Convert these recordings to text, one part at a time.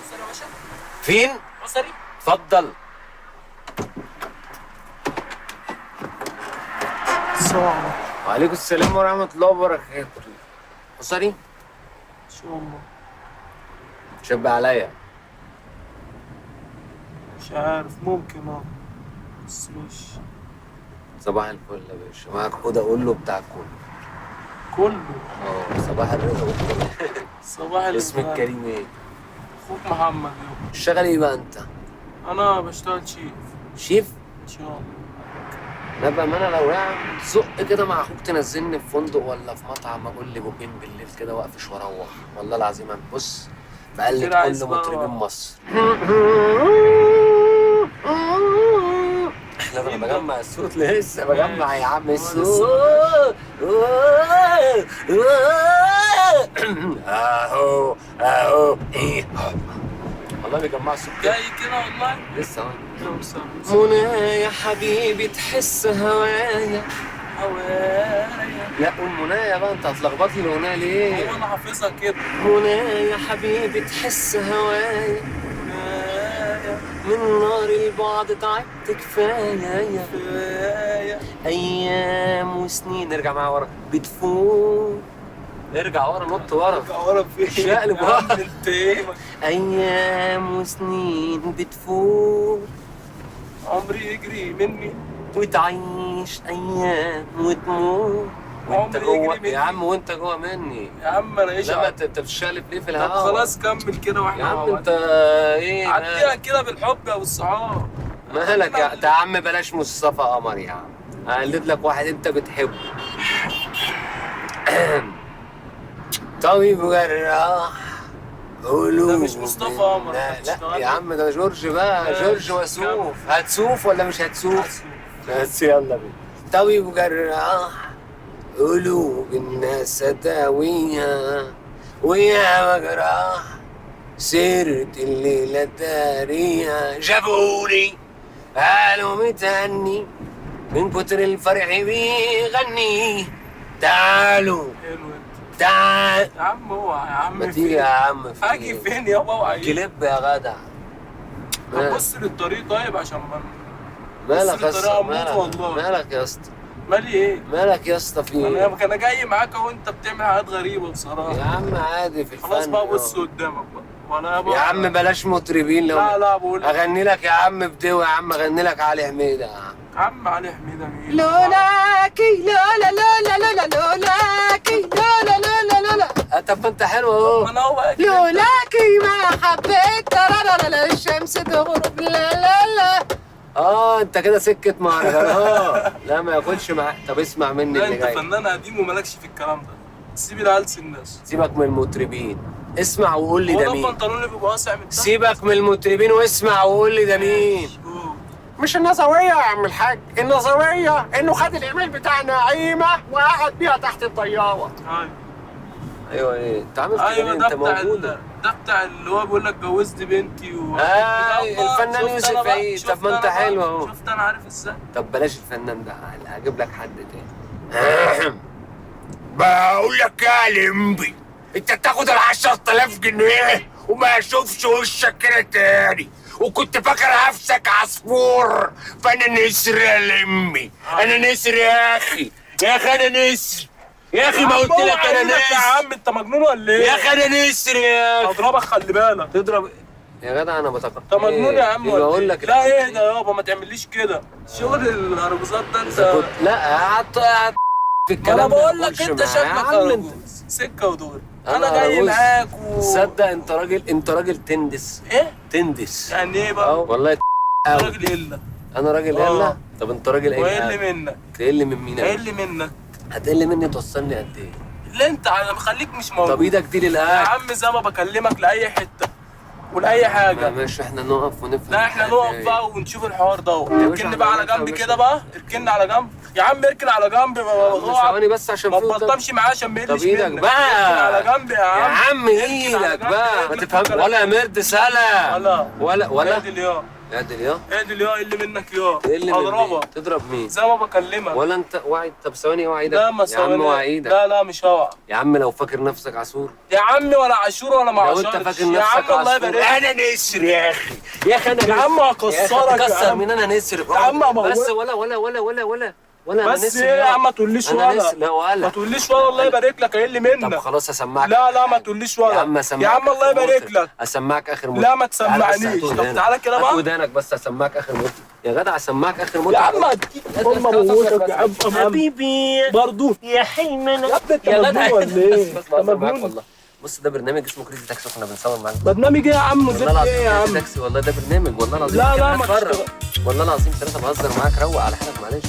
مصري يا باشا. فين؟ مصري. اتفضل. السلام وعليكم السلام ورحمة الله وبركاته. مصري؟ ان شاء الله. شب عليا. مش عارف، ممكن بس مش صباح الفل يا باشا، معاك حوده اقول له بتاع كله. كله. صباح الرضا والفل. صباح الفل. اسمك كريم ايه؟ اخوك محمد يابا. تشتغل ايه بقى انت؟ انا بشتغل شيف. شيف؟ ان شاء الله. لا بأمانة لو يعني تزق كده مع اخوك تنزلني في فندق ولا في مطعم، اقول لي بوكين بالليل كده واقفش واروح، والله العظيم انا بص بقلد كده عايز كل بقى مطربين مصر. احنا انا بجمع الصوت لسه بجمع يا عم الصوت. اهو اهو ايه والله بيجمع الصوت جاي كده والله. لسه اهو. منى منى يا حبيبي تحس هوايا. لا قول منايا بقى، انت هتلخبط لي الاغنيه ليه؟ هو انا حافظها كده. منى يا حبيبي تحس هوايا، منايا من نار البعد تعبت كفايه. كفايه. ايام وسنين ارجع معايا ورا بتفوت. ارجع ورا، نط ورا. ارجع ورا فين؟ شقلب يا عم ورا. انت ايه؟ ايام وسنين بتفوت عمري يجري مني. وتعيش ايام وتموت وانت عمري جوه يجري مني. يا عم، وانت جوه مني. يا عم انا ايش لا ما انت بتشقلب ليه في طب الهوا؟ خلاص كمل كده واحنا يا مع عم بعض. انت ايه عديها كده بالحب يا ابو الصحاب. مالك يا عم؟ بلاش مصطفى قمر يا عم، هقلد لك واحد انت بتحبه. طبيب جراح قولوا. ده مش مصطفى قمر. لا يا عم ده جورج بقى، جورج وسوف. هتسوف ولا مش هتسوف؟ بس يلا بينا. طبيب جراح قلوب الناس داويها، ويا مجراح سيرت الليلة داريها. جابوني قالوا متهني من كتر الفرح بيغني. تعالوا حلو انت. تعال يا عم اوعى يا عم. ما تيجي يا عم في هاجي فين يابا؟ اوعى. كليب يا جدع. هتبص للطريق طيب عشان ما مالك يا بص اسطى؟ للطريق أموت والله. مالك يا اسطى؟ مالي ايه؟ مالك يا اسطى في ايه؟ انا جاي معاك وانت بتعمل حاجات غريبه بصراحه. يا عم عادي في الفن. خلاص بقى بص قدامك بقى. وانا يا عم بلاش مطربين. لو لا بقول لك. اغني لك يا عم بدوي يا عم، اغني لك علي حميده يا عم. عم علي حميده مين؟ لولاكي لولا لولا لولا لولاكي لولا لولا لولا. طب ما انت حلو اهو. ما انا هو لولاكي ما حبيت لا لا الشمس تغرب لا لا لا. انت كده سكه مهرجانات. لا ما ياكلش معاك. طب اسمع مني لا اللي انت جاي. فنان قديم ومالكش في الكلام ده. سيب العيال الناس. سيبك من المطربين، اسمع وقول لي هو ده ده مين. البنطلون اللي بيبقى واسع من تحت؟ سيبك من المطربين واسمع وقول لي ده مين. أوه. مش النظرية يا عم الحاج، النظرية انه خد الايميل بتاع نعيمة وقعد بيها تحت الطيارة. ايوه ايه انت عامل كده ايوه ليه؟ ده انت بتاع موجوده. ده بتاع اللي هو بيقول لك جوزت بنتي الفنان شفت يوسف أنا بقى؟ عيد. شفت طب ما انت أنا بقى؟ حلو اهو. شفت انا عارف ازاي. طب بلاش الفنان ده، هجيب لك حد تاني. بقول لك يا لمبي، انت تاخد ال 10,000 جنيه وما اشوفش وشك كده تاني، وكنت فاكر نفسك عصفور، فانا نسر يا لمبي. انا نسر يا اخي، يا اخي انا نسر يا اخي. ما قلت لك انا يا نسر عم انت مجنون ولا ايه؟ يا اخي؟ انا نسر يا اخي. هضربك خلي بالك. تضرب يا جدع؟ انا بتقطع. انت مجنون يا عم ولا بقول إيه؟ لك لا ايه ده يابا؟ ما تعمليش كده. شغل الارجوزات ده انت. لا قعدت في ما الكلام انا ده بقول لك يخش انت معايا. شكلك يا عم انت أرجوز. سكه ودغري. انا جاي أرجوز. معاك تصدق انت راجل تندس. ايه؟ تندس يعني ايه بقى؟ والله انت راجل الا. انا راجل الا. طب انت راجل ايه؟ واقل منك. تقل من مين؟ اقل منك. هتقل مني توصلني قد ايه؟ اللي انت مخليك مش موجود. طب ايدك دي يا للاكل. عم زي ما بكلمك لاي حته ولاي حاجه. ماشي احنا نقف ونفهم. لا احنا نقف بقى ونشوف الحوار ده. باشا اركني بقى على احنا جنب نفهم كده بقى. اركني على جنب يا عم. اركن على جنب. ثواني بس عشان ما في قدام. تبطمش معاه عشان ما طب يقلش ايدك منك. بقى اركن على جنب يا عم. يا عم اركن على ايدك جنب. بقى. ما اركن تفهم على ولا يا مرد سلا ولا ولا ادي اليوم. اعدل يا اعدل يا اللي منك يا ايه اللي من مين؟ اضربك تضرب مين؟ زي ما بكلمك. ولا انت واعي؟ طب ثواني اوعى ايدك لا ما يا عم اوعى ايدك. لا مش هوعى يا عم لو فاكر نفسك عصور يا عمي، ولا عاشور ولا ما لو انت عاشرش. فاكر يا نفسك عم الله عصفور. يبارك. انا نسر يا اخي. يا اخي انا يا عم هكسرك يا تكسر عم. مين؟ انا نسر يا عم اموت. بس ولا بس نسر ايه يا عم ما تقوليش انا ولا. نسر لا ما ولا. تقوليش ولا، الله يبارك لك. ايه اللي طب منك؟ خلاص اسمعك. لا ما تقوليش ولا. يا عم اسمعك. يا عم الله يبارك لك. اسمعك اخر موت. لا ما تسمعنيش. طب تعالى كده بقى. هات ودانك بس اسمعك اخر موت. يا جدع اسمعك اخر موت. يا عم اديك امه موتك يا عم. حبيبي برضه يا حيمنة. يا ابني انت مجنون ولا ايه؟ بس انت بهزر معاك مجنون. والله. بص ده برنامج اسمه كريزي تاكسي كنا بنصور معاك. برنامج ايه يا عم؟ والله زفت العظيم ايه يا كريزي عم؟ تاكسي والله ده برنامج والله العظيم. لا كده ما بتفرج. تشتغل. والله العظيم ثلاثة بهزر معاك. روق على حالك معلش.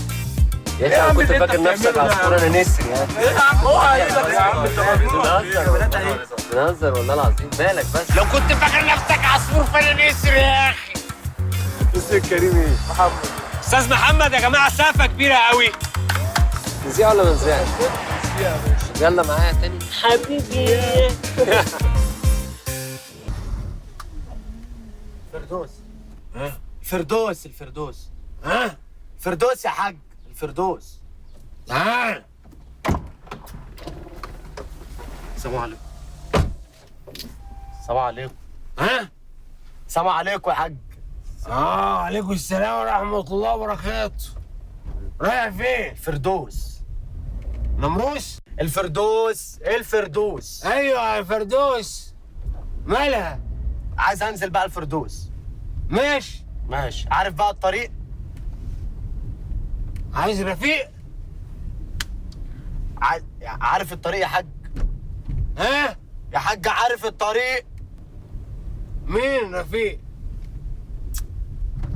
يا إيه يا اخي عم انا كنت اللي انت فاكر نفسك بتعمله ده يا عصفور عم؟ انا نسر يا ايه يا عم؟ اوعى ايدك يا عم. انت مجنون ولا ايه؟ بنهزر والله العظيم. مالك بس؟ لو كنت فاكر نفسك عصفور فانا نسر يا اخي. بص الكريم ايه؟ محمد. استاذ محمد يا جماعه سقفه كبيره قوي. نذيع ولا ما نذيعش؟ يلا معايا تاني. حبيبي. فردوس. ها؟ الفردوس ها؟ فردوس يا حاج، الفردوس. تعال. السلام عليكم. السلام عليكم. ها؟ السلام عليكم يا حاج. عليكم السلام ورحمة الله وبركاته. رايح فين؟ الفردوس. نمروس؟ الفردوس. ايوه يا فردوس. مالها؟ عايز انزل بقى الفردوس. ماشي. ماشي. عارف بقى الطريق؟ عايز رفيق؟ عارف الطريق يا حاج؟ ها؟ يا حاج عارف الطريق؟ مين رفيق؟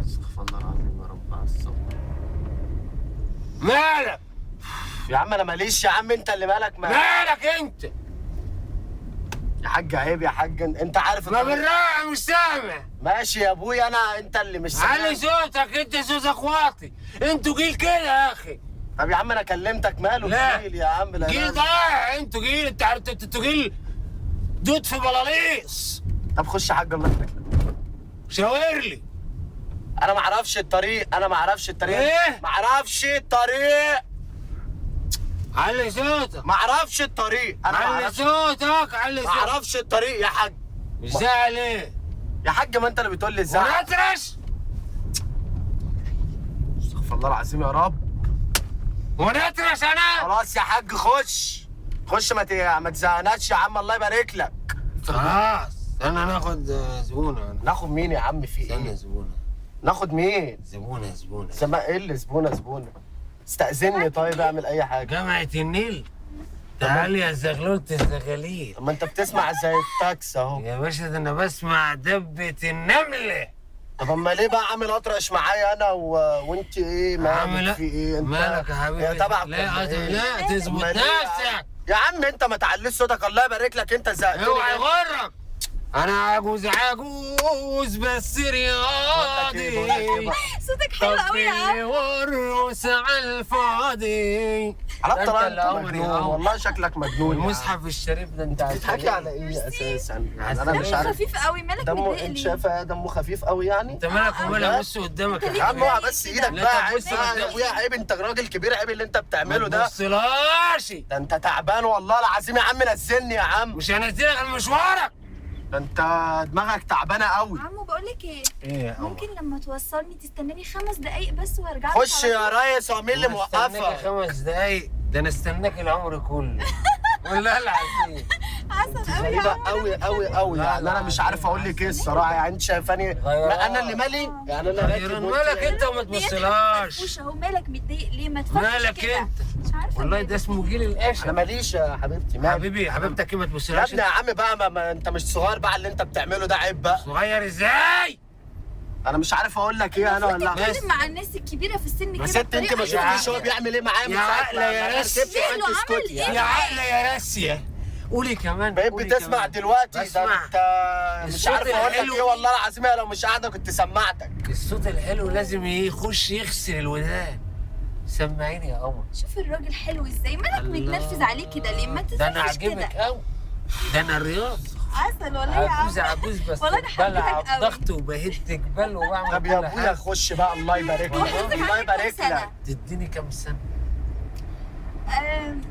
استغفر الله العظيم يا رب على الصبر. مالك؟ يا عم انا ماليش يا عم، انت اللي مالك مالك انت؟ يا حاج عيب يا حاج، انت عارف ما الطريق. بالراحة مش سامع. ماشي يا ابويا، انت اللي مش علي سامع. صوتك، انت صوتك واطي. انتوا جيل كده يا اخي. طب يا عم انا كلمتك ماله لا. الجيل يا عم؟ لا جيل ضايع. انتوا جيل، انتوا جيل دود في بلاليص. طب خش يا حاج الله يبارك لك. شاور لي. انا ما اعرفش الطريق، انا ما اعرفش الطريق. ايه؟ ما اعرفش الطريق. علي صوتك. ما اعرفش الطريق. انا ما علي اعرفش. صوتك. علي ما صوتك. اعرفش الطريق يا حاج. مش زعل ايه؟ يا حاج ما انت اللي بتقول لي ازاي. ونطرش. استغفر الله العظيم يا رب. ونطرش انا. خلاص يا حاج خش. خش ما تزهقناش يا عم الله يبارك لك. خلاص انا ناخد زبونه. ناخد مين يا عم في استنى ايه؟ زبونه. ناخد مين؟ زبونه. ايه اللي زبونه؟ استأذني طيب اعمل اي حاجه. جامعة النيل. تعال يا زغلولة الزغاليل. طب ما انت بتسمع زي التاكس اهو. يا باشا ده انا بسمع دبة النملة. طب اما ليه بقى عامل اطرش معايا انا وانت ايه عامل مالك في ايه انت؟ مالك يا حبيبي؟ يا تبعك لا ولا إيه؟ لا تظبط أمال إيه يا عم؟ نفسك. يا عم انت ما تعليش صوتك الله يبارك لك، انت زهقتني. اوعى يغرك. انا عجوز بس رياضي. صوتك حلو قوي يا عم. والرؤوس على الفاضي. على ده طلع اللي انت عمري مجنون عمري. والله شكلك مجنون. المصحف الشريف ده انت بتضحكي على ايه اساسا؟ يعني انا مش دمه عارف. خفيف قوي، مالك دمه متضايق انت ليه؟ شايفه دمه خفيف قوي يعني؟ انت مالك ومالك؟ بص قدامك يا عم اوعى بس ايدك لا، بقى. طب عيب بص بقى يا قدام. ابويا، عيب، انت راجل كبير، عيب اللي انت بتعمله ما ده. تبصلهاش. ده انت تعبان والله العظيم يا عم، نزلني يا عم. مش هنزلك عن مشوارك. ده انت دماغك تعبانه قوي. عمو بقول لك ايه؟ ايه يا ممكن لما توصلني تستناني 5 دقايق بس وارجع لك خش على يا طول؟ ريس، هو مين اللي استناك موقفها؟ 5 دقايق. ده انا استناك العمر كله. والله العظيم. عسل قوي يا غريبة عم. قوي قوي قوي لا، يعني. لا، انا مش عارف اقول لك ايه الصراحه، يعني انت شايفاني لا انا اللي مالي يعني. انا راكب وانت- مالك انت وما تبصلهاش. مفوش اهو، مالك متضايق ليه؟ ما تفكش مالك كده. انت؟ مش عارفه والله مالك. ده اسمه جيل انا القشا. ماليش يا حبيبتي مالي. حبيبي حبيبتك ايه ما يا تبصلهاش. ابني يا عم بقى ما انت مش صغير بقى، اللي انت بتعمله ده عيب بقى. صغير ازاي؟ انا مش عارف اقول لك ايه انا ولا. تتكلم مع الناس الكبيره في السن كده بس انت ما بطريقة شفتيش كده. هو بيعمل ايه معايا من يا ساعه عقلة يا ما ريس. ركبت ماله وانت عمل اسكتي ايه؟ يا عقلة يا راسية. قولي كمان. بقيت قولي بتسمع كمان. دلوقتي؟ ده بسمع. انت مش الصوت عارف اقول لك الحلو. ايه والله العظيم، لو مش قاعده كنت سمعتك. الصوت الحلو لازم يخش يغسل الودان. سمعيني يا قمر. شوف الراجل حلو ازاي، مالك الله. متنرفز عليه كده ليه؟ ما ده انا تزعلش كده. عاجبك قوي. ده انا الرياض. عسل والله يا عم. عجوز بس والله أنا حبيتك بلعب قوي. ضغط وبهد جبال وبعمل طب يا كل ابويا حاجة. خش بقى، الله يبارك هو لك، حضرتك الله عندك كام يبارك سنة؟ لك. تديني كام سنة؟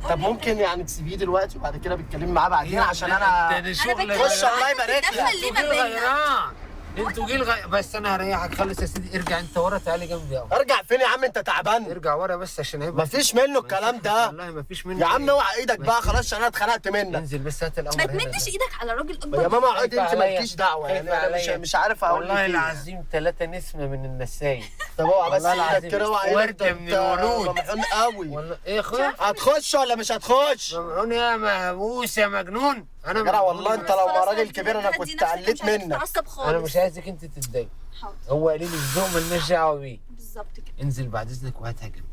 طب ممكن يعني تسيبيه دلوقتي وبعد كده بتكلمي معاه بعدين عشان انا ده شغل بتكلم خش الله يبارك داخل لك. ليه انتوا ما جيل بيننا؟ غيران، انتوا جيل بس انا هريحك. خلص يا سيدي، ارجع انت ورا، تعالي جنبي اهو. ارجع فين يا عم؟ انت تعبان. ارجع ورا بس عشان هيبقى مفيش منه الكلام ده والله مفيش منه. يا عم. اوعى ايدك بقى خلاص عشان انا اتخنقت منك. انزل بس هات الامر ما هنا تمدش ده. ايدك على راجل اكبر. يا ماما اقعدي، خايفة انت عليا. مالكيش دعوه يعني. خايفة انا عليا. مش عارف اقول والله لك ايه. العظيم 3 نسمة من النسايم. طب اوعى بس والله ايدك العظيم. كده، اوعى ايدك. وردة من الورود. ممحون قوي. والله ايه يا اخويا؟ هتخش ولا مش هتخش؟ ممنون يا مهووس يا مجنون. انا يا جدع والله انت لو ما خلاص راجل هدي كبير انا نفسك، كنت هدي نفسك، قلت مش عايزك منك. تتعصب خالص. انا مش عايزك انت تتضايق. حاضر. هو قليل الذوق مالناش دعوه بيه. بالظبط كده. انزل بعد اذنك وهاتها جنبي.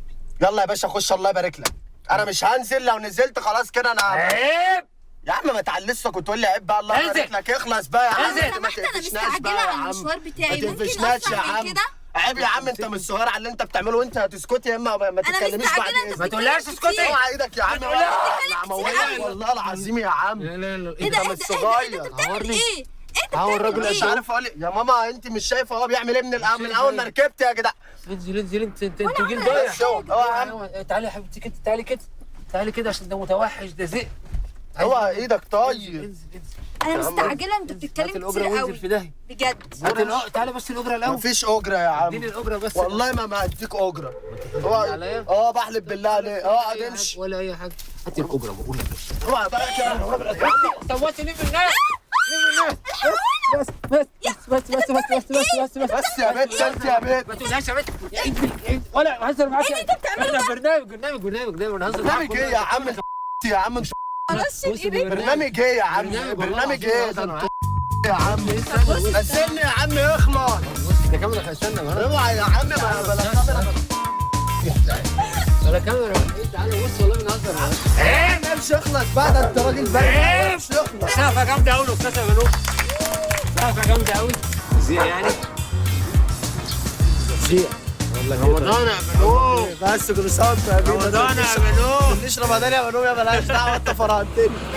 يلا يا باشا خش، الله يبارك لك. انا مش هنزل، لو نزلت خلاص كده انا عيب. يا عم ما تعلسك وتقول لي عيب بقى، الله انزل. يبارك لك. اخلص بقى يا عم. انزل. انت لو ما سمحت انا تقفشناش بقى مستعجله يا على عم. المشوار بتاعي، ما ممكن تقفشناش يا اسرع من عم. كده؟ عيب يا عم، انت مش صغير على اللي انت بتعمله، وانت هتسكتي يا اما ما تتكلميش بعد مستعجلة، انت اذنك. ما تقولهاش اسكتي. اوعى ايدك يا عم. تقولهاش. اوعى والله العظيم يا عم. لا لا لا. ايه ده انت ايه مش ده ايه ده صغير. انت بتعمل عورني. ايه؟ انت اهو بتعمل الراجل مش ايه؟ عارف اقول إيه. يا ماما انت مش شايفه هو بيعمل ايه من من اول ما ركبت يا جدع. انزل انزل انتوا جيل عملت ضايع. بس هو يا عم. تعالي يا حبيبتي كده، تعالي كده، تعالي كده عشان ده متوحش، ده ذئب. اوعى ايدك طيب. انزل انزل. انا مستعجله، انت هات بتتكلم الاجره كتير وانزل في قوي داهيه. بجد. تعالي بس الاجره الاول. مفيش اجره يا اديني عم. الاجره بس. والله ما هديك اجره. عليا؟ بحلف بالله عليك. اقعد امشي. ولا اي حاجه. هات الاجره بقول لك. اوعى بقى كده. سويت ليه بالناس؟ ليه بالناس؟ بس يا بنت انت يا بنت. ما تقولهاش يا بنت. ولا هزر معاك. ايه اللي انت بتعمله ده؟ برنامج بنهزر معاك. برنامج ايه يا عم؟ يا عم مش خلاص شيل ايدك. برنامج ايه يا عم؟ برنامج ايه ده انت يا عم؟ استنى. استنى يا عم اخلص. ده كاميرا، استنى. اوعى يا عم بلا كاميرا. ولا كاميرا. تعالى بص والله بنهزر معاك. ايه مش اخلص بقى، ده انت راجل بقى. مش اخلص. سقفه جامده قوي الاستاذ يا بنوب. سقفه جامده قوي. زي يعني رمضان يا بنوب. بس كل سنه وانت يا بيه. رمضان يا بنوب. مش رمضان يا بنوب، يا بلاش دعوه انت فرهدتني.